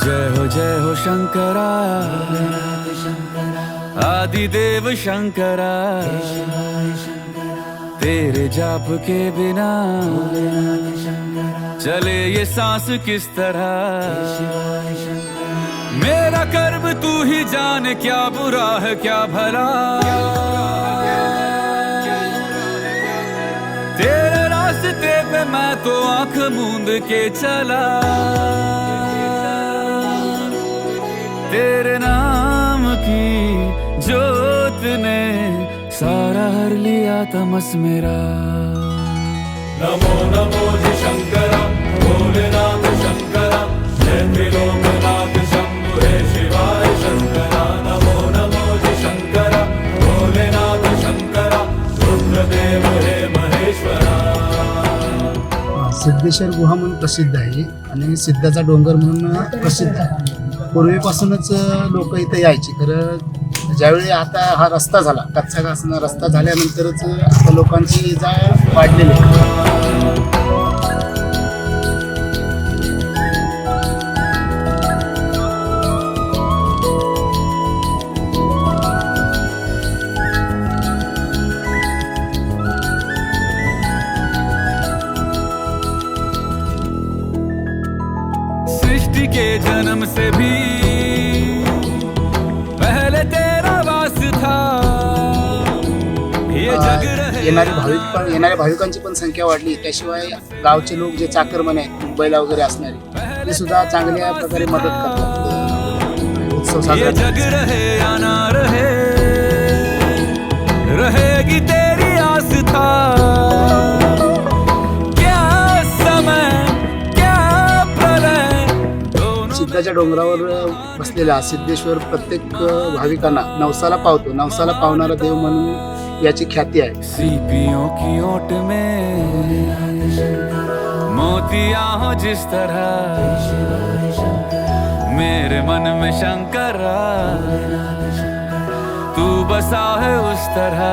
जय हो शंकरा आदिदेव शंकरा, तेरे जाप के बिना चले ये सांस किस तरह। मेरा कर्म तू ही जाने, क्या बुरा है क्या भला। तेरे रास्ते पे मैं तो आंख मूंद के चला, तेरे नाम की जोत ने सारा हर लिया तमस मेरा। नमो नमो जी शंकरा भोलेनाथ शंकरा, जय त्रिलोकनाथ शंभु हे शिवाय शंकरा। नमो नमो जी शंकरा भोलेनाथ शंकरा, रुद्रदेव हे महेश्वरा। सिद्धेश्वर गुहा म्हणून प्रसिद्ध आहे आणि सिद्धाचा डोंगर म्हणून प्रसिद्ध आहे. पूर्वीपासूनच लोक इथे यायची. खरं ज्यावेळी आता हा रस्ता झाला, कच्चा असणारा रस्ता झाल्यानंतरच आता लोकांची जा वाढलेली आहे. सृष्टि के जन्म से भी पहले तेरा वास था, ये जग रहे। येणाऱ्या भाविकांची पण संख्या वाढली. त्याशिवाय गावचे लोक जे चाकरमाने आहेत, मुंबईला वगैरे असणारे, ते सुद्धा चांगल्या प्रकारे मदत करतात. उत्सव साजरा ये जग रहे या ना रहे, रहेगी तेरी आस्था। क्या समय क्या प्रलय, सिद्धाच्या डोंगरावर बसलेला सिद्धेश्वर प्रत्येक भाविकांना नवसाला पावतो. नवसाला पावणारा देव म्हणून याची ख्याती आहे. सीपियों की ओट में मोतियां हो जिस तरह, मेरे मन में शंकरा तू बसा है उस तरह।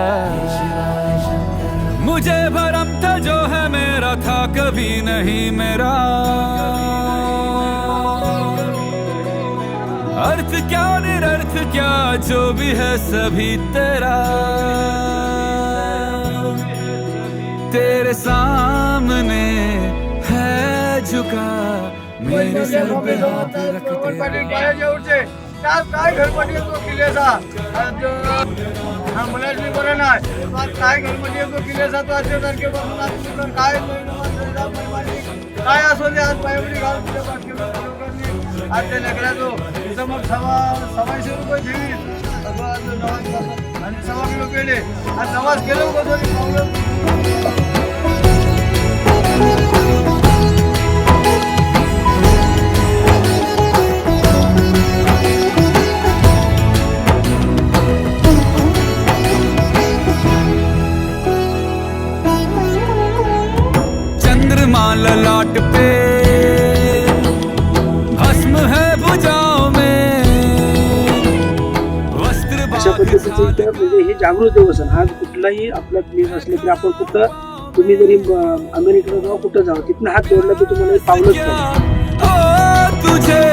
मुझे भरम था जो है मेरा था कभी नहीं मेरा, अर्थ क्या निरर्थ क्या जो भी है सभी तेरा। तेरे सामने है झुका मेरे सर पे हाथ रखते। काय घरपट्टी येतो किल्ल्याचा मुलाची बरं नाही, काय घरपट्टी येतो किल्ल्याचा तो आजच्या तारखेपासून काय काय असो दे आज पायवडी घालून लोकांनी आज ते लेकराचो तिथं मग ₹100 ठेवी आणि 1.25 किलो केले. आज नवाज केलं का तरी ललाट पे भस्म है भुजाओं में वस्त्र। अशा पद्धतीचं इथं म्हणजे हे जागृत देवस्थान. आज कुठलाही आपला प्लेस असले तरी आपण कुठं तुम्ही जरी अमेरिकेला जाऊ कुठं जाऊ तिथनं हात जोडला तर तुम्हाला पावलंच नाही. ओ तुझे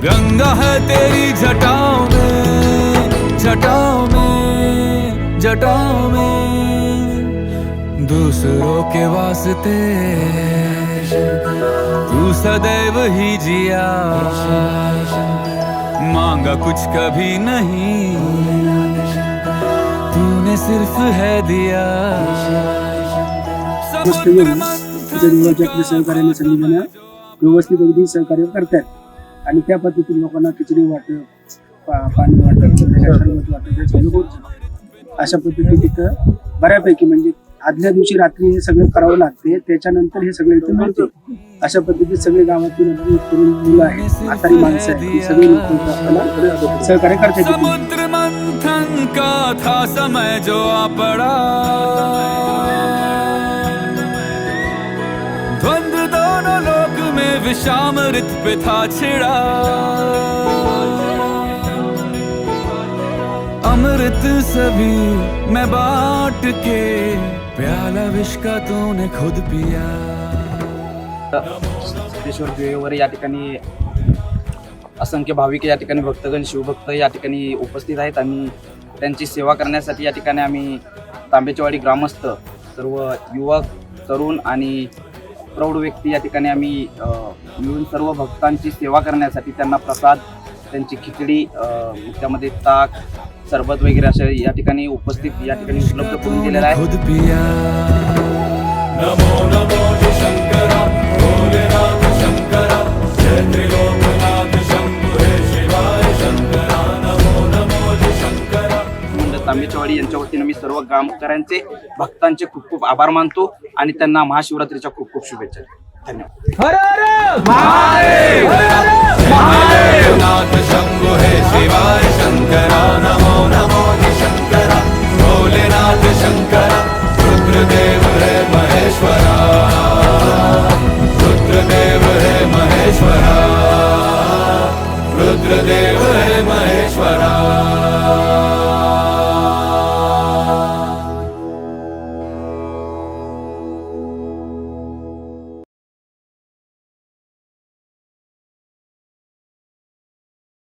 गंगा है तेरी जटाओं में, जटाओं में, जटाओं में, दूसरों के वास्ते तू सदैव ही जिया, मांगा कुछ कभी नहीं तूने सिर्फ है दिया। आपल्या सहकार्याने समितीने व्यवस्थित अगदी सहकार्य करतात आणि त्या पद्धतीने लोकांना खिचडी वाटप, पाणी वाटप, अशा पद्धतीने तिथं बऱ्यापैकी म्हणजे आदल्या दिवशी रात्री हे सगळं करावं लागते. त्याच्यानंतर हे सगळं इथं मिळते. अशा पद्धतीत सगळे गावातील तरुण मुलं आहेत, म्हातारी माणसं आहेत, ही सगळी लोक आपल्याला सहकार्य करतात. समुद्र मंथन का था समय जो आ पड़ा, द्वंद्व दोनों लोक में विषामृत पे था छिड़ा, अमृत सभी मैं बांट के प्याला विष का तूने खुद पिया। सिद्धेश्वर देवावर या ठिकाणी असंख्य भाविक या ठिकाणी भक्तगण शिवभक्त या ठिकाणी उपस्थित आहेत आणि त्यांची सेवा करण्यासाठी या ठिकाणी आम्ही तांबेचीवाडी ग्रामस्थ सर्व युवक तरुण आणि प्रौढ व्यक्ती या ठिकाणी आम्ही मिळून सर्व भक्तांची सेवा करण्यासाठी त्यांना प्रसाद त्यांची खिचडी त्यामध्ये ताक सरबत वगैरे अशा या ठिकाणी उपस्थित या ठिकाणी उपलब्ध करून दिलेला आहे. खुद पिया नमो नमो शंकरा भोलेनाथ शंकरा जय त्रिलोकनाथ शंभु हे शिवाय शंकरा नमो नमो शंकरा. तांबेचीवाडी यांच्या वतीने मी सर्व गावकऱ्यांचे भक्तांचे खूप खूप आभार मानतो आणि त्यांना महाशिवरात्रीच्या खूप खूप शुभेच्छा. धन्यवाद. हर हर महादेव.